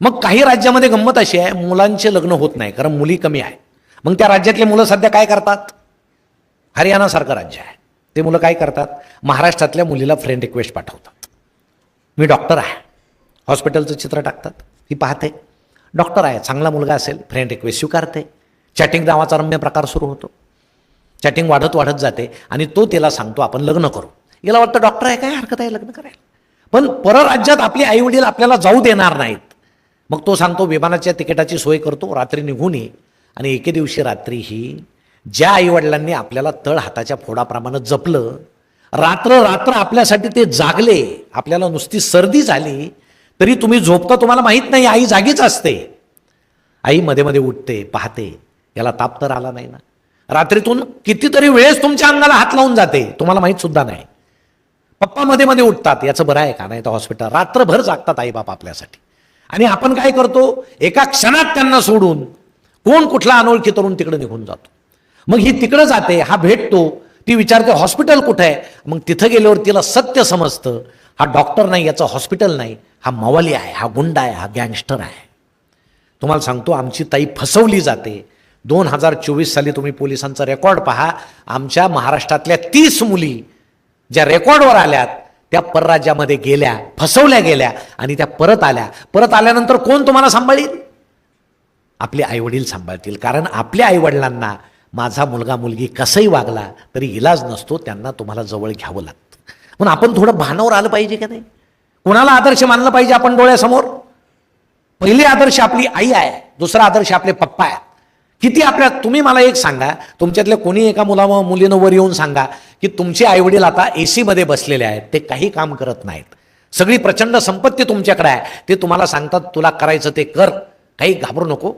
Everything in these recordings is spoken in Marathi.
मग काही राज्यामध्ये गंमत अशी आहे, मुलांचे लग्न होत नाही कारण मुली कमी आहे. मग त्या राज्यातले मुलं सध्या काय करतात? हरियाणासारखं राज्य आहे, ते मुलं काय करतात? महाराष्ट्रातल्या मुलीला फ्रेंड रिक्वेस्ट पाठवतात. मी डॉक्टर आहे, हॉस्पिटलचं चित्र टाकतात, ती पाहते डॉक्टर आहे, चांगला मुलगा असेल, फ्रेंड रिक्वेस्ट स्वीकारते. चॅटिंग नावाचा रम्य प्रकार सुरू होतो. चॅटिंग वाढत वाढत जाते आणि तो तिला सांगतो आपण लग्न करू. याला वाटतं डॉक्टर आहे, काय हरकत आहे लग्न करायला. पण परराज्यात आपले आईवडील आपल्याला जाऊ देणार नाहीत. मग तो सांगतो विमानाच्या तिकिटाची सोय करतो, रात्री निघून ये. आणि एके दिवशी रात्रीही ज्या आईवडिलांनी आपल्याला तळ हाताच्या फोडाप्रमाणे जपलं, रात्र रात्र आपल्यासाठी ते जागले, आपल्याला नुसती सर्दी झाली तरी तुम्ही झोपता तुम्हाला माहीत नाही, आई जागीच असते. आई मध्ये मध्ये उठते, पाहते याला ताप तर आला नाही ना. रात्रीतून कितीतरी वेळेस तुमच्या अंगाला हात लावून जाते, तुम्हाला माहीत सुद्धा नाही. पप्पा मध्ये मध्ये उठतात, याचं बरं आहे का, नाही तर हॉस्पिटल. रात्रभर जागतात आई बाप आपल्यासाठी. आणि आपण काय करतो, एका क्षणात त्यांना सोडून कोण कुठला अनोळखी तरुण तिकडे निघून जातो. मग ही तिकडे जाते, हा भेटतो, ती विचारते हॉस्पिटल कुठे आहे. मग तिथं गेल्यावर तिला सत्य समजतं, हा डॉक्टर नाही, याचं हॉस्पिटल नाही, हा मवाली आहे, हा गुंडा आहे, हा गँगस्टर आहे. तुम्हाला सांगतो आमची ताई फसवली जाते. 2024 साली तुम्ही पोलिसांचा रेकॉर्ड पहा, आमच्या महाराष्ट्रातल्या 30 मुली ज्या रेकॉर्डवर आल्यात त्या परराज्यामध्ये गेल्या, फसवल्या गेल्या आणि त्या परत आल्या. परत आल्यानंतर कोण तुम्हाला सांभाळील? आपले आईवडील सांभाळतील. कारण आपल्या आईवडिलांना माझा मुलगा मुलगी कसंही वागला तरी इलाज नसतो, त्यांना तुम्हाला जवळ घ्यावं लागतं. म्हणून आपण थोडं भानावर आलं पाहिजे का नाही? कुणाला आदर्श मानलं पाहिजे आपण डोळ्यासमोर? पहिले आदर्श आपली आई आहे, दुसरा आदर्श आपले पप्पा आहे. किती आपल्या, तुम्ही मला एक सांगा, तुमच्यातल्या कोणी एका मुलीनं वर येऊन सांगा की तुमचे आईवडील आता AC मध्ये बसलेले आहेत, ते काही काम करत नाहीत, सगळी प्रचंड संपत्ती तुमच्याकडे आहे, ते तुम्हाला सांगतात तुला करायचं ते कर, काही घाबरू नको,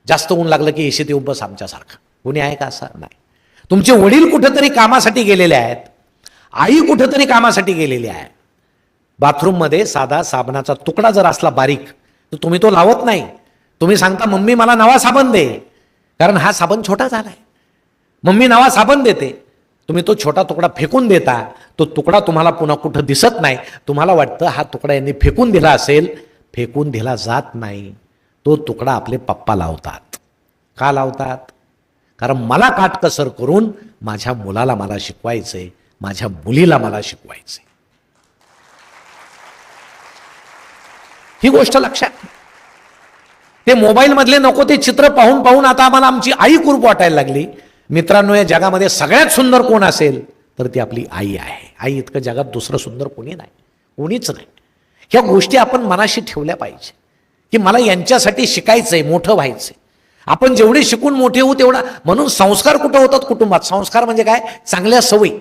जास्त ऊन लागलं की AC येऊन बस आमच्यासारखं. कोणी आहे का असं? नाही. तुमचे वडील कुठेतरी कामासाठी गेलेले आहेत, आई कुठेतरी कामासाठी गेलेली आहे. बाथरूममध्ये साधा साबणाचा तुकडा जर असला बारीक तर तुम्ही तो लावत नाही. तुम्ही सांगता मम्मी मला नवा साबण दे, कारण हा साबण छोटा झालाय. मम्मी नवा साबण देते, तुम्ही तो छोटा तुकडा फेकून देता. तो तुकडा तुम्हाला पुन्हा कुठं दिसत नाही. तुम्हाला वाटतं हा तुकडा यांनी फेकून दिला असेल. फेकून दिला जात नाही, तो तुकडा आपले पप्पा लावतात. का लावतात? कारण मला काटकसर करून माझ्या मुलाला मला शिकवायचंय, माझ्या मुलीला मला शिकवायचंय. ही गोष्ट लक्षात. ते मोबाईल मधले नको ते चित्र पाहून पाहून आता आम्हाला आमची आई कुरूप वाटायला लागली. मित्रांनो, या जगामध्ये सगळ्यात सुंदर कोण असेल तर ती आपली आई आहे. आई इतकं जगात दुसरं सुंदर कोणी नाही, कोणीच नाही. ह्या गोष्टी आपण मनाशी ठेवल्या पाहिजे की मला यांच्यासाठी शिकायचंय, मोठं व्हायचंय. आपण जेवढे शिकून मोठे होऊ तेवढा. म्हणून संस्कार कुठं होतात? कुटुंबात. संस्कार म्हणजे काय? चांगल्या सवयी.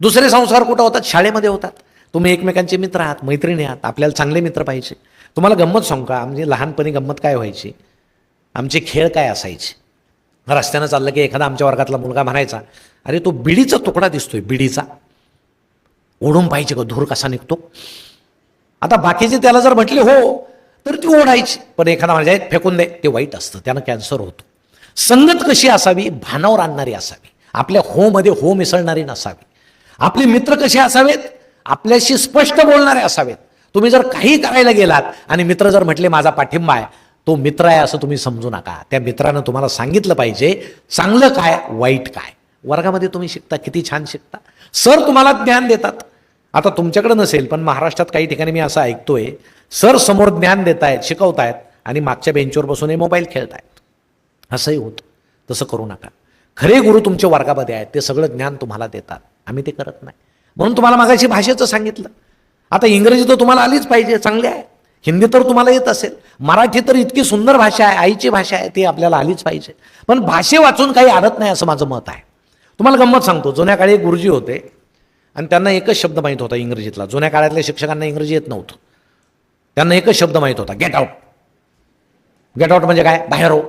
दुसरे संस्कार कुठं होतात? शाळेमध्ये होतात. तुम्ही एकमेकांचे मित्र आहात, मैत्रिणी आहात, आपल्याला चांगले मित्र पाहिजे. तुम्हाला गंमत सांगू का? म्हणजे लहानपणी गंमत काय व्हायची, आमचे खेळ काय असायचे. रस्त्यानं चाललं की एखादा आमच्या वर्गातला मुलगा म्हणायचा, अरे तो बिडीचा तुकडा दिसतोय, बिडीचा ओढून पाहिजे का, धूर कसा निघतो. आता बाकीचे त्याला जर म्हटले हो तर ती ओढायची, पण एखादा म्हणजे फेकून दे, ते वाईट असतं, त्यानं कॅन्सर होतो. संगत कशी असावी? भानावर आणणारी असावी, आपल्या हो मध्ये हो मिसळणारी नसावी. आपले मित्र कसे असावेत? आपल्याशी स्पष्ट बोलणारे असावेत. तुम्ही जर काही करायला गेलात आणि मित्र जर म्हटले माझा पाठिंबा आहे, तो मित्र आहे असं तुम्ही समजू नका. त्या मित्रानं तुम्हाला सांगितलं पाहिजे चांगलं काय, वाईट काय. वर्गामध्ये तुम्ही शिकता, किती छान शिकता. सर तुम्हाला ज्ञान देतात. आता तुमच्याकडे नसेल, पण महाराष्ट्रात काही ठिकाणी मी असं ऐकतोय, सर समोर ज्ञान देत आहेत, शिकवतायत आणि मागच्या बेंचवर बसून मोबाईल खेळतायत. असंही होतं. तसं करू नका. खरे गुरु तुमच्या वर्गामध्ये आहेत, ते सगळं ज्ञान तुम्हाला देतात. आम्ही ते करत नाही. म्हणून तुम्हाला मागाशी भाषेचं सांगितलं. आता इंग्रजी तर तुम्हाला आलीच पाहिजे, चांगली आहे. हिंदी तर तुम्हाला येत असेल. मराठी तर इतकी सुंदर भाषा आहे, आईची भाषा आहे, ती आपल्याला आलीच पाहिजे. पण भाषे वाचून काही अडत नाही असं माझं मत आहे. तुम्हाला गंमत सांगतो, जुन्या काळी एक गुरुजी होते आणि त्यांना एकच शब्द माहीत होता इंग्रजीतला. जुन्या काळातल्या शिक्षकांना इंग्रजी येत नव्हतं. त्यांना एकच शब्द माहीत होता, गेट आउट. गेट आउट म्हणजे काय? बाहेर हो.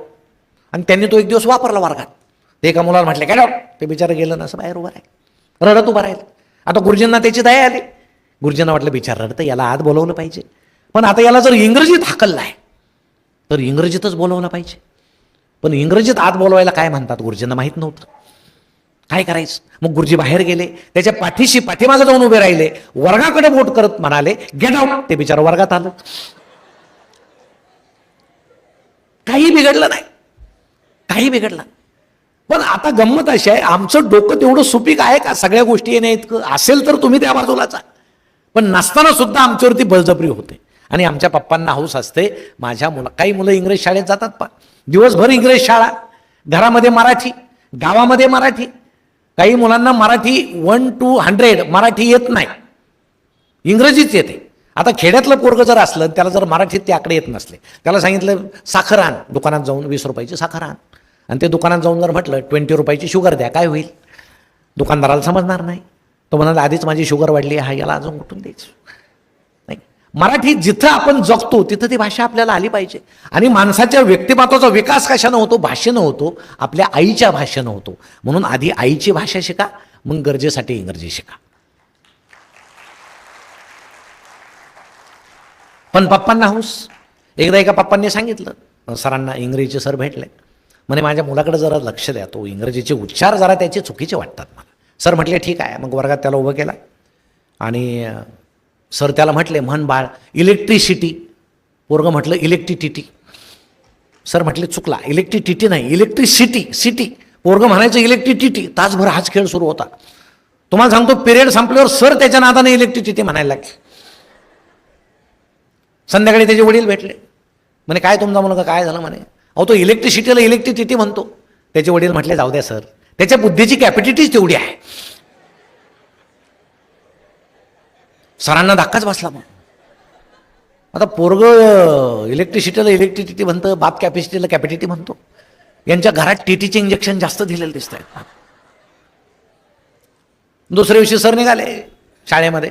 आणि त्यांनी तो एक दिवस वापरला वर्गात. ते एका मुलाला म्हटले गेट आउट. ते बिचारं गेलं ना, असं बाहेर उभं राहील, रडत उभं राहील. आता गुरुजींना त्याची दया आली. गुरुजींना वाटलं बिचार रडतं, याला आत बोलवलं पाहिजे. पण आता याला जर इंग्रजीत हाकललं आहे तर इंग्रजीतच बोलवलं पाहिजे. पण इंग्रजीत आत बोलवायला काय म्हणतात गुरुजींना माहीत नव्हतं. काय करायचं? मग गुरुजी बाहेर गेले, त्याच्या पाठीमागे जाऊन उभे राहिले, वर्गाकडे बोट करत म्हणाले गेट आउट. ते बिचार वर्गात आलं. काही बिघडलं नाही, काही बिघडलं. पण आता गंमत अशी आहे, आमचं डोकं तेवढं सुपीक आहे का सगळ्या गोष्टी येण्या इतकं? असेल तर तुम्ही त्या बाजूलाच आहे. पण नसताना सुद्धा आमच्यावरती बळजबरी होते. आणि आमच्या पप्पांना हौस असते, माझ्या काही मुलं इंग्रज शाळेत जातात पा, दिवसभर इंग्रज शाळा, घरामध्ये मराठी, गावामध्ये मराठी. काही मुलांना मराठी 1 to 100 मराठी येत नाही, इंग्रजीच येते. आता खेड्यातलं पोरगं जर असलं, त्याला जर मराठीत ते आकडे येत नसले, त्याला सांगितलं साखर आण, दुकानात जाऊन 20 रुपयाची साखर आण, आणि ते दुकानात जाऊन जर म्हटलं 20 रुपयाची शुगर द्या, काय होईल? दुकानदाराला समजणार नाही. तो म्हणाला आधीच माझी शुगर वाढली आहे, याला अजून कुठून द्यायचं? नाही, मराठी जिथं आपण जगतो तिथं ती भाषा आपल्याला आली पाहिजे. आणि माणसाच्या व्यक्तिमत्वाचा विकास कशानं होतो? भाषेनं होतो, आपल्या आईच्या भाषेनं होतो. म्हणून आधी आईची भाषा शिका, मग गरजेसाठी इंग्रजी शिका. पण पप्पांना हौस. एकदा एका पप्पांनी सांगितलं सरांना, इंग्रजीचे सर भेटले, म्हणे माझ्या मुलाकडे जरा लक्ष द्या, तो इंग्रजीचे उच्चार जरा त्याचे चुकीचे वाटतात मला. सर म्हटले ठीक आहे. मग वर्गात त्याला उभं केला आणि सर त्याला म्हटले म्हण बाळ इलेक्ट्रिसिटी. पोरगं म्हटलं इलेक्ट्रिसिटी. सर म्हटले चुकला, इलेक्ट्रिसिटी नाही, इलेक्ट्रिसिटी सिटी. पोरगं म्हणायचं इलेक्ट्रिसिटी. तासभर हाच खेळ सुरू होता. तुम्हाला सांगतो पिरियड संपल्यावर सर त्याच्या नादाने इलेक्ट्रिसिटी म्हणायला लागले. संध्याकाळी त्याचे वडील भेटले, म्हणे काय तुमचा मुलगा काय झालं? म्हणे अहो तो इलेक्ट्रिसिटीला इलेक्ट्रिसिटी म्हणतो. त्याचे वडील म्हटले जाऊ द्या सर, त्याच्या बुद्धीची कॅपॅसिटीच तेवढी आहे. सरांना धक्काच बसला. मग आता पोरग इलेक्ट्रिसिटीला इलेक्ट्रिसिटी म्हणतं, बाप कॅपॅसिटीला कॅपॅसिटी म्हणतो. यांच्या घरात टीटीचे इंजेक्शन जास्त दिलेले दिसत आहेत. दुसऱ्या दिवशी सर निघाले शाळेमध्ये,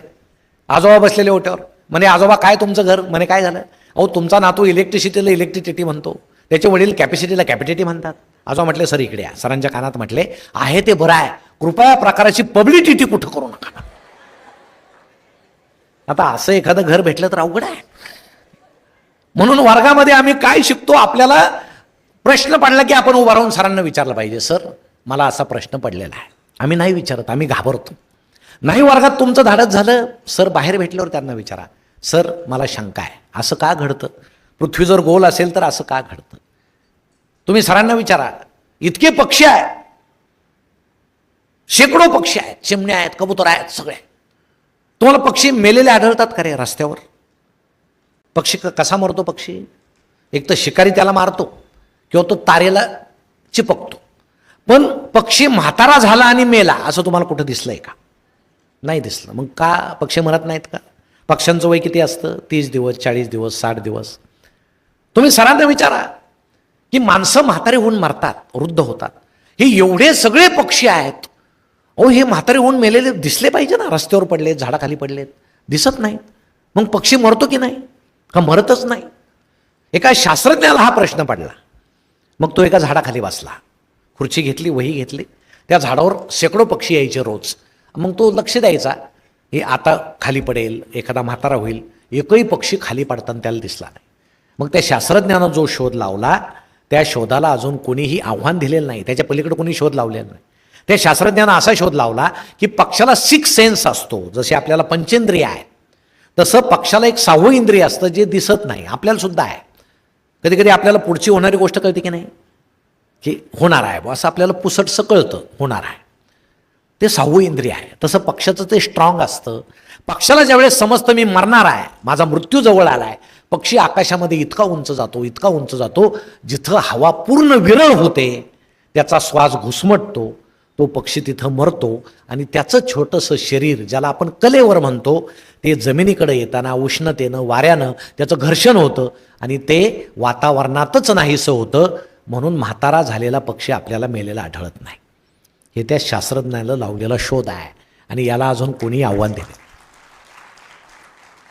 आजोबा बसलेले ओट्यावर. म्हणे आजोबा काय तुमचं घर? म्हणे काय झालं? अहो तुमचा नातू इलेक्ट्रिसिटीला इलेक्ट्रिसिटी म्हणतो, त्याचे वडील कॅपॅसिटीला कॅपॅसिटी म्हणतात. आजोबा म्हटले सर इकडे या. सरांच्या कानात म्हटले आहे ते बरं आहे, कृपया प्रकाराची पब्लिसिटी कुठं करू नका. आता असं एखादं घर भेटलं तर अवघड आहे. म्हणून वर्गामध्ये आम्ही काय शिकतो? आपल्याला प्रश्न पडला की आपण उभा राहून सरांना विचारलं पाहिजे, सर मला असा प्रश्न पडलेला आहे. आम्ही नाही विचारत, आम्ही घाबरतो. नाही वर्गात तुमचं धाडस झालं, सर बाहेर भेटल्यावर त्यांना विचारा, सर मला शंका आहे, असं का घडतं? पृथ्वी जर गोल असेल तर असं का घडतं? तुम्ही सरांना विचारा. इतके पक्षी आहेत, शेकडो पक्षी आहेत, चिमण्या आहेत, कबूतर आहेत, सगळे. तुम्हाला पक्षी मेलेले आढळतात का रे रस्त्यावर? पक्षी कसा मरतो? पक्षी एक तर शिकारी त्याला मारतो किंवा तो तारेला चिपकतो. पण पक्षी म्हातारा झाला आणि मेला असं तुम्हाला कुठं दिसलंय का? नाही दिसलं. मग का पक्षी मरत नाहीत का? पक्ष्यांचं वय किती असतं? 30 दिवस, 40 दिवस, 60 दिवस. तुम्ही सरांना विचारा की माणसं म्हातारे होऊन मरतात, वृद्ध होतात. हे एवढे सगळे पक्षी आहेत, अहो हे म्हातारे होऊन मेलेले दिसले पाहिजे ना. रस्त्यावर पडलेत, झाडाखाली पडलेत, दिसत नाहीत. मग पक्षी मरतो की नाही? का मरतच नाही? एका शास्त्रज्ञाला हा प्रश्न पडला. मग तो एका झाडाखाली बसला, खुर्ची घेतली, वही घेतली. त्या झाडावर शेकडो पक्षी यायचे रोज. मग तो लक्ष द्यायचा, हे आता खाली पडेल, एखादा म्हातारा होईल. एकही पक्षी खाली पडताना त्याला दिसला नाही. मग त्या शास्त्रज्ञानं जो शोध लावला, त्या शोधाला अजून कोणीही आव्हान दिलेलं नाही, त्याच्या पलीकडे कोणी शोध लावलेला नाही. त्या शास्त्रज्ञानं असा शोध लावला की पक्षाला 6 सेन्स असतो. जसे आपल्याला पंचेंद्रिय आहे, तसं पक्षाला एक 6वं इंद्रिय असतं जे दिसत नाही. आपल्याला सुद्धा आहे. कधी कधी आपल्याला पुढची होणारी गोष्ट कळते की नाही, की होणार आहे असं आपल्याला पुसटसं कळतं, होणार आहे. ते 6वं इंद्रिय आहे. तसं पक्षाचं ते स्ट्रॉंग असतं. पक्षाला ज्यावेळेस समजतं मी मरणार आहे, माझा मृत्यू जवळ आला आहे, पक्षी आकाशामध्ये इतका उंच जातो, इतका उंच जातो, जिथं हवा पूर्ण विरळ होते, त्याचा श्वास घुसमटतो, तो पक्षी तिथं मरतो. आणि त्याचं छोटंसं शरीर, ज्याला आपण कलेवर म्हणतो, ते जमिनीकडे येताना उष्णतेनं, वाऱ्यानं त्याचं घर्षण होतं आणि ते वातावरणातच नाहीसं होतं. म्हणून म्हातारा झालेला पक्षी आपल्याला मेलेला आढळत नाही. हे त्या शास्त्रज्ञाला लावलेला शोध आहे आणि याला अजून कोणी आव्हान दिले.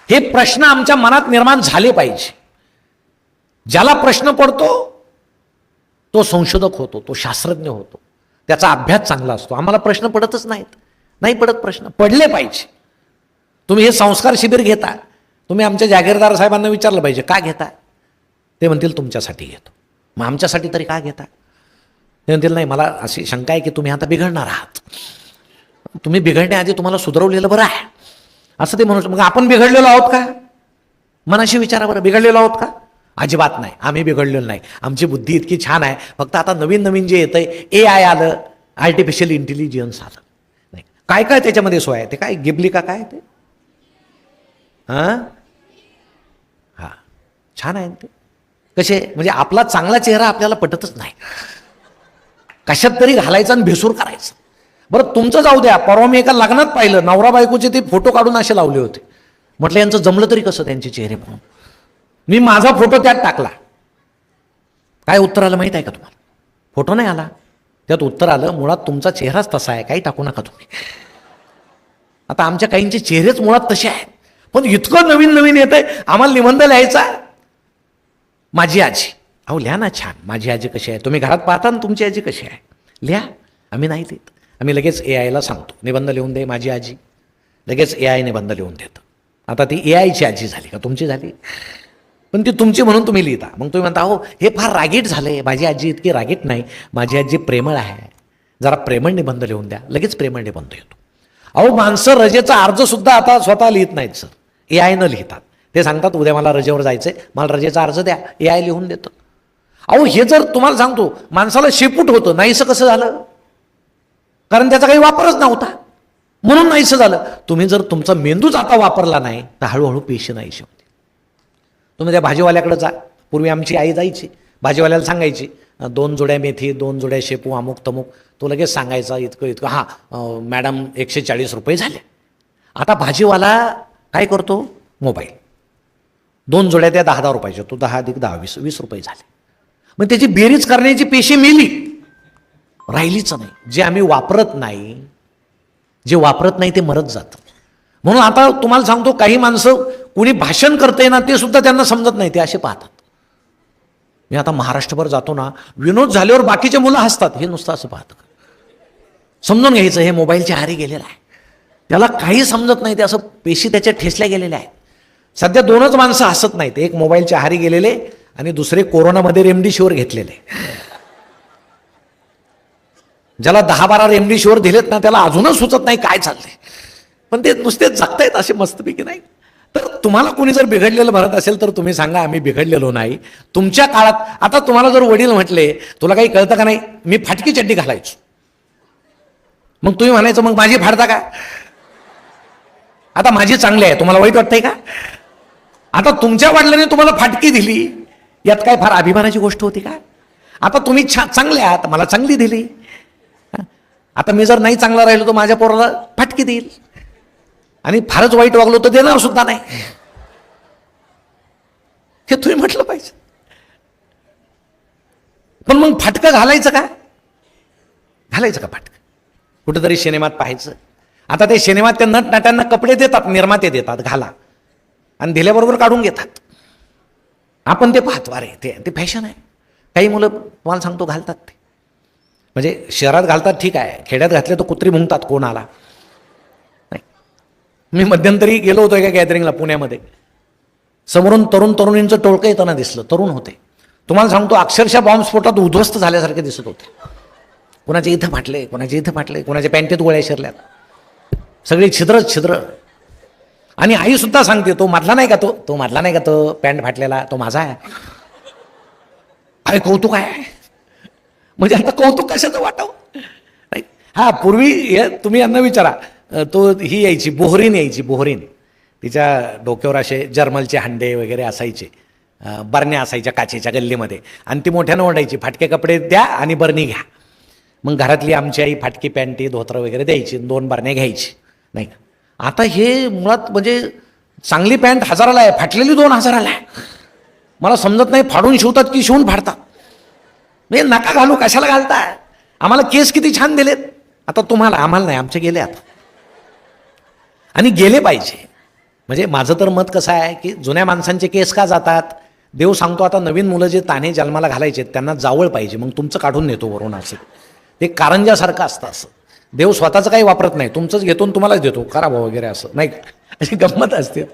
हे प्रश्न आमच्या मनात निर्माण झाले पाहिजे. ज्याला प्रश्न पडतो तो संशोधक होतो, तो शास्त्रज्ञ होतो, त्याचा अभ्यास चांगला असतो. आम्हाला प्रश्न पडतच नाहीत, नाही पडत प्रश्न, पडले पाहिजे. तुम्ही हे संस्कार शिबिर घेता, तुम्ही आमच्या जागीरदार साहेबांना विचारलं पाहिजे का घेता? ते म्हणतील तुमच्यासाठी घेतो. मग आमच्यासाठी तरी का घेता? ते म्हणतील नाही मला अशी शंका आहे की तुम्ही आता बिघडणार आहात, तुम्ही बिघडण्याआधी तुम्हाला सुधरवलेलं बरं आहे असं ते म्हणू. मग आपण बिघडलेलो आहोत का? मनाशी विचारा बरं, बिघडलेलो आहोत का? अजिबात नाही, आम्ही बिघडलेलो नाही, आमची बुद्धी इतकी छान आहे. फक्त आता नवीन नवीन जे येतंय AI आलं, आर्टिफिशियल इंटेलिजन्स आलं. नाही काय काय त्याच्यामध्ये सोय आहे. ते काय गिबली का काय ते हां हां छान आहे ते. कसे म्हणजे आपला चांगला चेहरा आपल्याला पटतच नाही, कशात तरी घालायचा आणि भेसूर करायचं. बरं तुमचं जाऊ द्या, परवा मी एका लग्नात पाहिलं, नवरा बायकोचे ते फोटो काढून असे लावले होते. म्हटलं यांचं जमलं तरी कसं त्यांचे चेहरे म्हणून. मी माझा फोटो त्यात टाकला. काय उत्तर आलं माहीत आहे का तुम्हाला? फोटो नाही आला, त्यात उत्तर आलं, मुळात तुमचा चेहराच तसा आहे, काही टाकू नका तुम्ही. आता आमच्या काहींचे चेहरेच मुळात तसे आहेत, पण इतकं नवीन नवीन येत आहे. आम्हाला निबंध लिहायचा, माझी आजी. अहो लिहा ना छान, माझी आजी कशी आहे. तुम्ही घरात पाहता ना तुमची आजी कशी आहे, लिहा. आम्ही नाही लिहित, आम्ही लगेच AIला सांगतो निबंध लिहून दे माझी आजी, लगेच AI निबंध लिहून देतं. आता ती AIची आजी झाली का तुमची झाली? पण ती तुमची म्हणून तुम्ही लिहिता. मग तुम्ही म्हणता अहो हे फार रागीट झाले, माझी आजी इतकी रागीट नाही, माझी आजी प्रेमळ आहे, जरा प्रेमळ निबंध लिहून द्या. लगेच प्रेमळ निबंध येतो. अहो माणसं रजेचा अर्ज सुद्धा आता स्वतः लिहित नाहीत सर, AIनं लिहितात. ते सांगतात उद्या मला रजेवर जायचंय, मला रजेचा अर्ज द्या, AI लिहून देतं. अहो हे जर तुम्हाला सांगतो माणसाला शेपूट होतं, नाहीसं कसं झालं? कारण त्याचा काही वापरच नव्हता, म्हणून नाहीसं झालं. तुम्ही जर तुमचा मेंदूच आता वापरला नाही तर हळूहळू पेशी नाहीशी होते. तुम्ही त्या भाजीवाल्याकडे जा. पूर्वी आमची आई जायची भाजीवाल्याला, सांगायची 2 जोड्या मेथी, 2 जोड्या शेपू, अमुक तमुक. तो लगेच सांगायचा इतकं इतकं. हां मॅडम 140 रुपये झाले. आता भाजीवाला काय करतो? मोबाईल. 2 जोड्या त्या 10-10 रुपयाच्या, तो 10 अधिक 10 20 रुपये झाले. मग त्याची बेरीज करण्याची पेशी मेली, राहिलीच नाही. जे आम्ही वापरत नाही, जे वापरत नाही ते मरत जातं. म्हणून आता तुम्हाला सांगतो काही माणसं कुणी भाषण करते ना ते सुद्धा त्यांना समजत नाही, ते असे पाहतात. मी आता महाराष्ट्रभर जातो ना, विनोद झाल्यावर बाकीचे मुलं हसतात, हे नुसतं असं पाहतं. समजून घ्यायचं हे मोबाईलच्या आहारी गेलेलं आहे, त्याला काही समजत नाही, ते असं पेशी त्याच्या ठेसल्या गेलेल्या आहेत. सध्या 2च माणसं हसत नाहीत, एक मोबाईलच्या आहारी गेलेले आणि दुसरे कोरोनामध्ये रेमडेसिवीर घेतलेले. ज्याला 10-12 रेमडेसिवीर दिलेत ना त्याला अजूनच सुचत नाही काय चाललंय, पण ते नुसते जगतायत असे मस्तपैकी. नाही तर तुम्हाला कोणी जर बिघडलेलं भरत असेल तर तुम्ही सांगा आम्ही बिघडलेलो नाही. तुमच्या काळात आता तुम्हाला जर वडील म्हटले तुला काही कळतं का नाही, मी फाटकी चड्डी घालायचो, मग तुम्ही म्हणायचं मग माझी फाडता का? आता माझी चांगली आहे, तुम्हाला वाईट वाटतंय का? आता तुमच्या वडिलांनी तुम्हाला फाटकी दिली, यात काय फार अभिमानाची गोष्ट होती का? आता तुम्ही चांगले आहात, मला चांगली दिली. आता मी जर नाही चांगला राहिलो तर माझ्या पोराला फाटकी देईल, आणि फारच वाईट वागलो तर देणार सुद्धा नाही. हे तुम्ही म्हटलं पाहिजे. पण मग फाटकं घालायचं का? घालायचं का फाटकं? कुठेतरी सिनेमात पाहायचं. आता ते सिनेमात त्या नटनट्यांना कपडे देतात, निर्माते देतात, घाला, आणि दिल्याबरोबर काढून घेतात. आपण ते पाहतो, अरे ते फॅशन आहे. काही मुलं तुम्हाला सांगतो घालतात ते, म्हणजे शहरात घालतात ठीक आहे, खेड्यात घातले तर कुत्री मुंगतात कोण आला नाही. मी मध्यंतरी गेलो होतो एका गॅदरिंगला पुण्यामध्ये, समोरून तरुणींचं टोळकं येताना दिसलं. तरुण होते, तुम्हाला सांगतो अक्षरशः बॉम्बस्फोटात उद्ध्वस्त झाल्यासारखे दिसत होते. कोणाचे इथं फाटले, कोणाचे इथं फाटले, कोणाच्या पॅन्टीत गोळ्या शिरल्यात, सगळे छिद्र. आणि आई सुद्धा सांगते तो मधला नाही का, तो मधला नाही का, तो पॅन्ट फाटलेला तो माझा आहे. अरे कौतुक आहे, म्हणजे आता कौतुक कशाचं वाटावं नाही. हा पूर्वी तुम्ही यांना विचारा, तो ही यायची बोहरीन, तिच्या डोक्यावर असे जर्मलचे हंडे वगैरे असायचे, बरण्या असायच्या काचेच्या गल्लीमध्ये, आणि ती मोठ्यानं ओढायची, फाटके कपडे द्या आणि बरणी घ्या. मग घरातली आमची आई फाटकी पॅन्टी धोतर वगैरे द्यायची, 2 बरण्या घ्यायची नाही का. आता हे मुळात म्हणजे चांगली पॅन्ट 1000ला आहे, फाटलेली 2000ला आहे. मला समजत नाही फाडून शिवतात की शिवून फाडतात. म्हणजे नका घालू, कशाला घालताय? आम्हाला केस किती छान दिलेत. आता तुम्हाला, आम्हाला नाही, आमचे गेले आता, आणि गेले पाहिजे. म्हणजे माझं तर मत कसं आहे की जुन्या माणसांचे केस का जातात? देव सांगतो आता नवीन मुलं जे ताने जन्माला घालायचे त्यांना जावळ पाहिजे, मग तुमचं काढून नेतो वरून. असे ते कारंजासारखं असतं. असं देव स्वतःचं काही वापरत नाही, तुमचंच घेतो आणि तुम्हालाच देतो, करा भाऊ वगैरे, असं नाही. अशी गंमत असते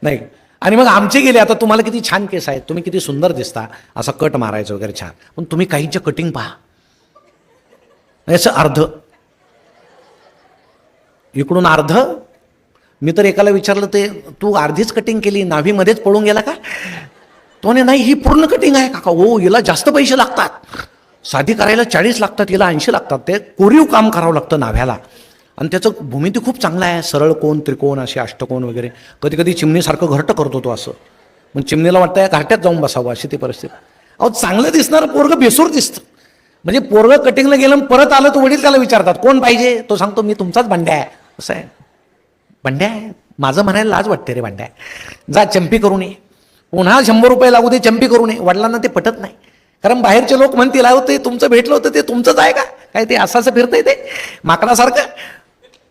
नाही. आणि मग आमचे गेले, आता तुम्हाला किती छान केस आहेत, तुम्ही किती सुंदर दिसता, असा कट मारायचं वगैरे छान, पण तुम्ही काहींच्या कटिंग पहा, असं अर्ध इकडून अर्ध. मी तर एकाला विचारलं, ते तू अर्धीच कटिंग केली, नाभीमध्येच पळून गेला का? तो म्हणे नाही ही पूर्ण कटिंग आहे काका. हो हिला जास्त पैसे लागतात, साधी करायला 40 लागतात, हिला 80 लागतात. ते कोरीव काम करावं लागतं नाभ्याला, आणि त्याचं भूमिती खूप चांगला आहे, सरळ कोण त्रिकोण असे अष्टकोन वगैरे. कधी कधी चिमणीसारखं घरटं करतो तो असं, मग चिमणीला वाटतं या घरट्यात जाऊन बसावं अशी ती परिस्थिती. अहो चांगलं दिसणारं पोरगं बेसूर दिसतं. म्हणजे पोरगं कटिंगला गेलं परत आलं तर वडील त्याला विचारतात कोण पाहिजे, तो सांगतो मी तुमचाच बंड्या आहे. असं आहे, बंड्या आहे माझं म्हणायला लाज वाटते रे बंड्या, जा चंपी करून ये, पुन्हा 100 रुपये लागू दे चंपी करून ये. वडिलांना ते पटत नाही, कारण बाहेरचे लोक म्हणतील अहो ते तुमचं भेटलं होतं ते तुमचंच आहे का काय, ते असं फिरतंय ते माकडासारखं.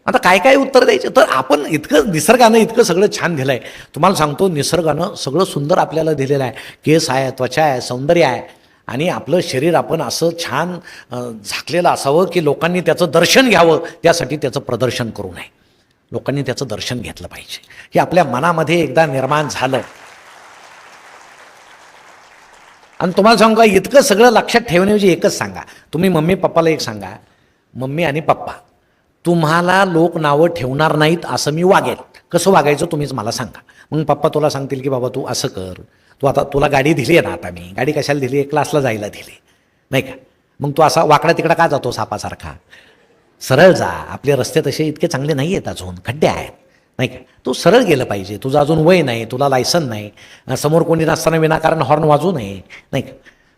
आता काय काय उत्तर द्यायचं. तर आपण इतकं निसर्गानं इतकं सगळं छान दिलं आहे. तुम्हाला सांगतो निसर्गानं सगळं सुंदर आपल्याला दिलेलं आहे. केस आहे, त्वचा आहे, सौंदर्य आहे, आणि आपलं शरीर आपण असं छान झाकलेलं असावं की लोकांनी त्याचं दर्शन घ्यावं, त्यासाठी त्याचं प्रदर्शन करू नये. लोकांनी त्याचं दर्शन घेतलं पाहिजे. हे आपल्या मनामध्ये एकदा निर्माण झालं. आणि तुम्हाला सांगू का, इतकं सगळं लक्षात ठेवण्याऐवजी एकच सांगा, तुम्ही मम्मी पप्पाला एक सांगा, मम्मी आणि पप्पा तुम्हाला लोक नावं ठेवणार नाहीत असं मी वागेल. कसं वागायचं तुम्हीच मला सांगा. मग पप्पा तुला सांगतील की बाबा तू असं कर, तू आता तुला गाडी दिली आहे ना, आता मी गाडी कशाला दिली आहे, क्लासला जायला दिली नाही का, मग तू असा वाकडा तिकडा का जातो सापासारखा, सरळ जा. आपले रस्ते तसे इतके चांगले नाही आहेत, अजून खड्डे आहेत नाही का, तू सरळ गेलं पाहिजे. तुझं अजून वय नाही, तुला लायसन नाही, समोर कोणी नसताना विनाकारण हॉर्न वाजवू नये नाही का,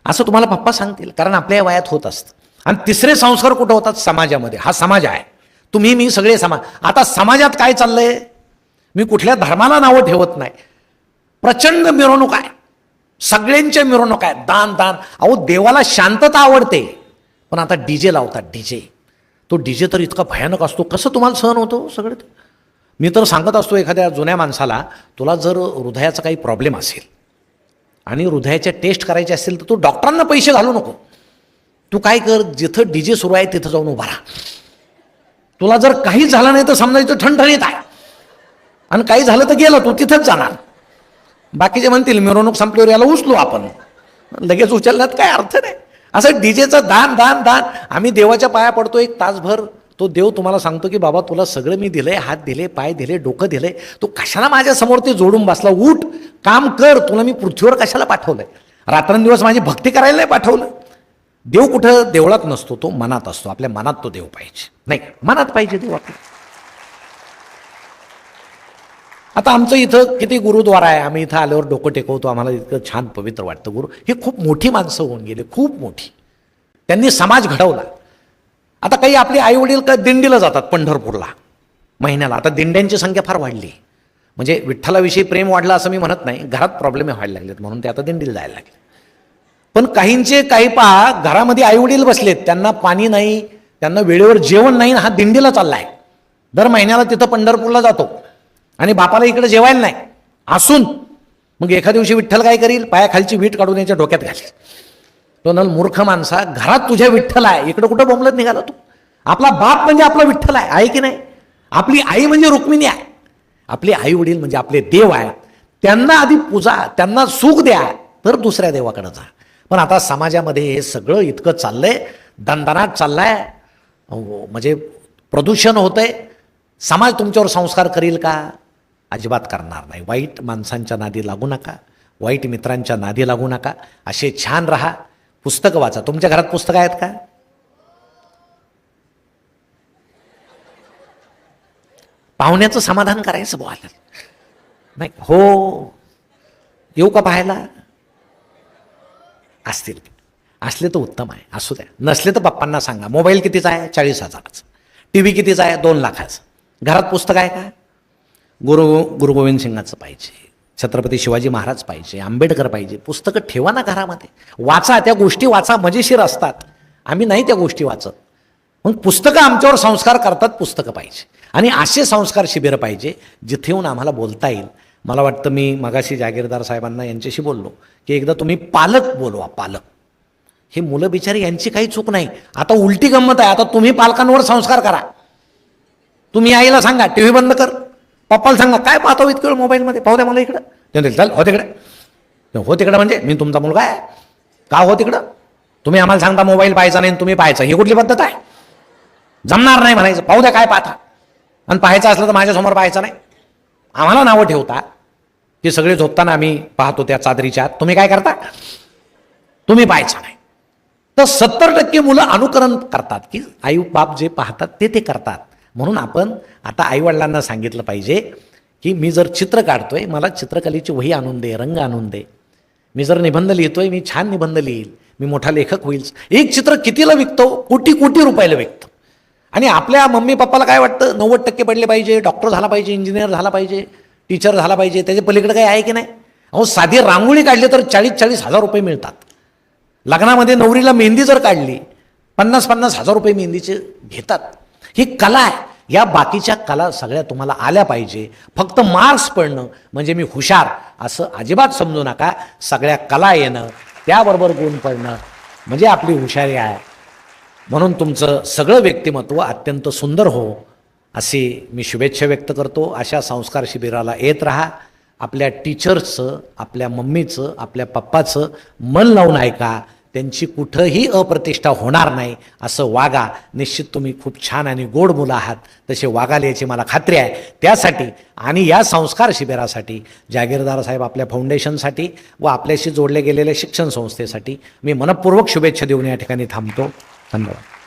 असं तुम्हाला पप्पा सांगतील, कारण आपल्या वयात होत असतं. आणि तिसरे संस्कार कुठं होतात, समाजामध्ये. हा समाज आहे, तुम्ही मी सगळे समाज. आता समाजात काय चाललंय, मी कुठल्या धर्माला नावं ठेवत नाही, प्रचंड मिरवणूक आहे, सगळ्यांच्या मिरवणूक आहे, दान दान. अहो देवाला शांतता आवडते, पण आता डीजे लावतात, डीजे. तो डीजे तर इतका भयानक असतो, कसं तुम्हाला सहन होतो सगळं. मी तर सांगत असतो एखाद्या जुन्या माणसाला, तुला जर हृदयाचा काही प्रॉब्लेम असेल आणि हृदयाच्या टेस्ट करायचे असतील तर तू डॉक्टरांना पैसे घालू नको. तू काय कर, जिथं डीजे सुरू आहे तिथं जाऊन उभा राहा. तुला जर काहीच झालं नाही तर समजायचं ठणठणीत आहे, आणि काही झालं तर गेलं तू तिथंच जाणार. बाकीचे म्हणतील मिरवणूक संपल्यावर याला उचलू आपण, लगेच उचलण्यात काय अर्थ नाही. असं डीजेचं दान दान दान. आम्ही देवाच्या पाया पडतो एक तासभर, तो देव तुम्हाला सांगतो की बाबा तुला सगळं मी दिलंय, हात दिले, पाय दिले, डोकं दिलंय, तू कशाला माझ्यासमोर ते जोडून बसला, उठ काम कर, तुला मी पृथ्वीवर कशाला पाठवलंय, रात्रंदिवस माझी भक्ती करायला नाही पाठवलं. देव कुठं देवळात नसतो, तो मनात असतो. आपल्या मनात तो देव पाहिजे नाही, मनात पाहिजे देव आपल्या. आता आमचं इथं किती गुरुद्वारा आहे, आम्ही इथं आल्यावर डोकं टेकवतो, आम्हाला इतकं छान पवित्र वाटतं. गुरु हे खूप मोठी माणसं होऊन गेले, खूप मोठी, त्यांनी समाज घडवला. आता काही आपले आई वडील काय दिंडीला जातात पंढरपूरला महिन्याला. आता दिंड्यांची संख्या फार वाढली, म्हणजे विठ्ठलाविषयी प्रेम वाढलं असं मी म्हणत नाही, घरात प्रॉब्लेम व्हायला लागलेत म्हणून ते आता दिंडीला जायला लागले. पण काहींचे काही पहा, घरामध्ये आई वडील बसलेत, त्यांना पाणी नाही, त्यांना वेळेवर जेवण नाही, हा दिंडीला चाललाय, दर महिन्याला तिथं पंढरपूरला जातो, आणि बापाला इकडे जेवायला नाही असून मग एका दिवशी विठ्ठल काय करील, पायाखालची वीट काढून याच्या डोक्यात घालील. तो नल मूर्ख माणसा, घरात तुझ्या विठ्ठल आहे, इकडं कुठं बोंबलत निघाला तू. आपला बाप म्हणजे आपला विठ्ठल आहे की नाही, आपली आई म्हणजे रुक्मिणी आहे, आपले आई वडील म्हणजे आपले देव आहे. त्यांना आधी पूजा, त्यांना सुख द्या, तर दुसऱ्या देवाकडे जा. पण आता समाजामध्ये हे सगळं इतकं चाललंय, दणदणाट चाललाय, म्हणजे प्रदूषण होतंय. समाज तुमच्यावर संस्कार करील का, अजिबात करणार नाही. वाईट माणसांच्या नादी लागू नका, वाईट मित्रांच्या नादी लागू नका, असे छान राहा, पुस्तकं वाचा. तुमच्या घरात पुस्तकं आहेत का, पाहुण्याचं समाधान करायचं बोला नाही, हो येऊ का पाहायला, असतील असले तर उत्तम आहे, असू द्या, नसले तर पप्पांना सांगा. मोबाईल कितीचा आहे, 40,000चा. टी व्ही कितीचा आहे, 2 लाखाचा. घरात पुस्तक आहे का, गुरु गोविंद सिंगाचं पाहिजे, छत्रपती शिवाजी महाराज पाहिजे, आंबेडकर पाहिजे. पुस्तकं ठेवा ना घरामध्ये, वाचा, त्या गोष्टी वाचा, मजेशीर असतात. आम्ही नाही त्या गोष्टी वाचत. मग पुस्तकं आमच्यावर संस्कार करतात, पुस्तकं पाहिजे. आणि असे संस्कार शिबिर पाहिजे जिथे येऊन आम्हाला बोलता येईल. मला वाटतं मी मगाशी जागीरदार साहेबांना यांच्याशी बोललो की एकदा तुम्ही पालक बोलवा, पालक. हे मुलं बिचारी यांची काही चूक नाही. आता उलटी गंमत आहे, आता तुम्ही पालकांवर संस्कार करा. तुम्ही आईला सांगा टी व्ही बंद कर, पप्पाला सांगा काय पाहतो इतकं मोबाईलमध्ये, पाहू द्या मला इकडं. ते चल हो तिकडे, हो तिकडं म्हणजे मी तुमचा मुलगा आहे का, हो तिकडं. तुम्ही आम्हाला सांगता मोबाईल पाहायचा नाही, तुम्ही पाहायचं, ही कुठली पद्धत आहे, जमणार नाही म्हणायचं. पाहू द्या काय पाहता, आणि पाहायचं असलं तर माझ्यासमोर पाहायचं नाही. आम्हाला नावं ठेवता, की सगळे झोपताना आम्ही पाहतो त्या चादरीच्या आत. तुम्ही काय करता? तुम्ही पाहायचं नाही. तर 70% मुलं अनुकरण करतात की आई बाप जे पाहतात ते करतात. म्हणून आपण आता आईवडिलांना सांगितलं पाहिजे की मी जर चित्र काढतोय, मला चित्रकलेची वही आणून दे, रंग आणून दे. मी जर निबंध लिहितोय, मी छान निबंध लिहील, मी मोठा लेखक होईल. एक चित्र कितीला विकतो? कोटी कोटी रुपयाला विकतो. आणि आपल्या मम्मी पप्पाला काय वाटतं? 90% पडले पाहिजे, डॉक्टर झाला पाहिजे, इंजिनियर झाला पाहिजे, टीचर झाला पाहिजे. त्याच्या पलीकडे काही आहे की नाही? अहो, साधी रांगोळी काढली तर 40-40 हजार रुपये मिळतात. लग्नामध्ये नवरीला मेहंदी जर काढली 50-50 हजार रुपये मेहंदीचे घेतात. ही कला आहे. या बाकीच्या कला सगळ्या तुम्हाला आल्या पाहिजे. फक्त मार्क्स पडणं म्हणजे मी हुशार असं अजिबात समजू नका. सगळ्या कला येणं, त्याबरोबर गुण पडणं म्हणजे आपली हुशारी आहे. म्हणून तुमचं सगळं व्यक्तिमत्व अत्यंत सुंदर हो अशी मी शुभेच्छा व्यक्त करतो. अशा संस्कार शिबिराला येत राहा. आपल्या टीचर्सचं, आपल्या मम्मीचं, आपल्या पप्पाचं मन लावून ऐका. त्यांची कुठंही अप्रतिष्ठा होणार नाही असं वागा. निश्चित तुम्ही खूप छान आणि गोड मुलं आहात, तसे वागाल याची मला खात्री आहे. त्यासाठी आणि या संस्कार शिबिरासाठी जागीरदार साहेब आपल्या फाउंडेशनसाठी व आपल्याशी जोडले गेलेल्या शिक्षण संस्थेसाठी मी मनपूर्वक शुभेच्छा देऊन या ठिकाणी थांबतो. धन्यवाद.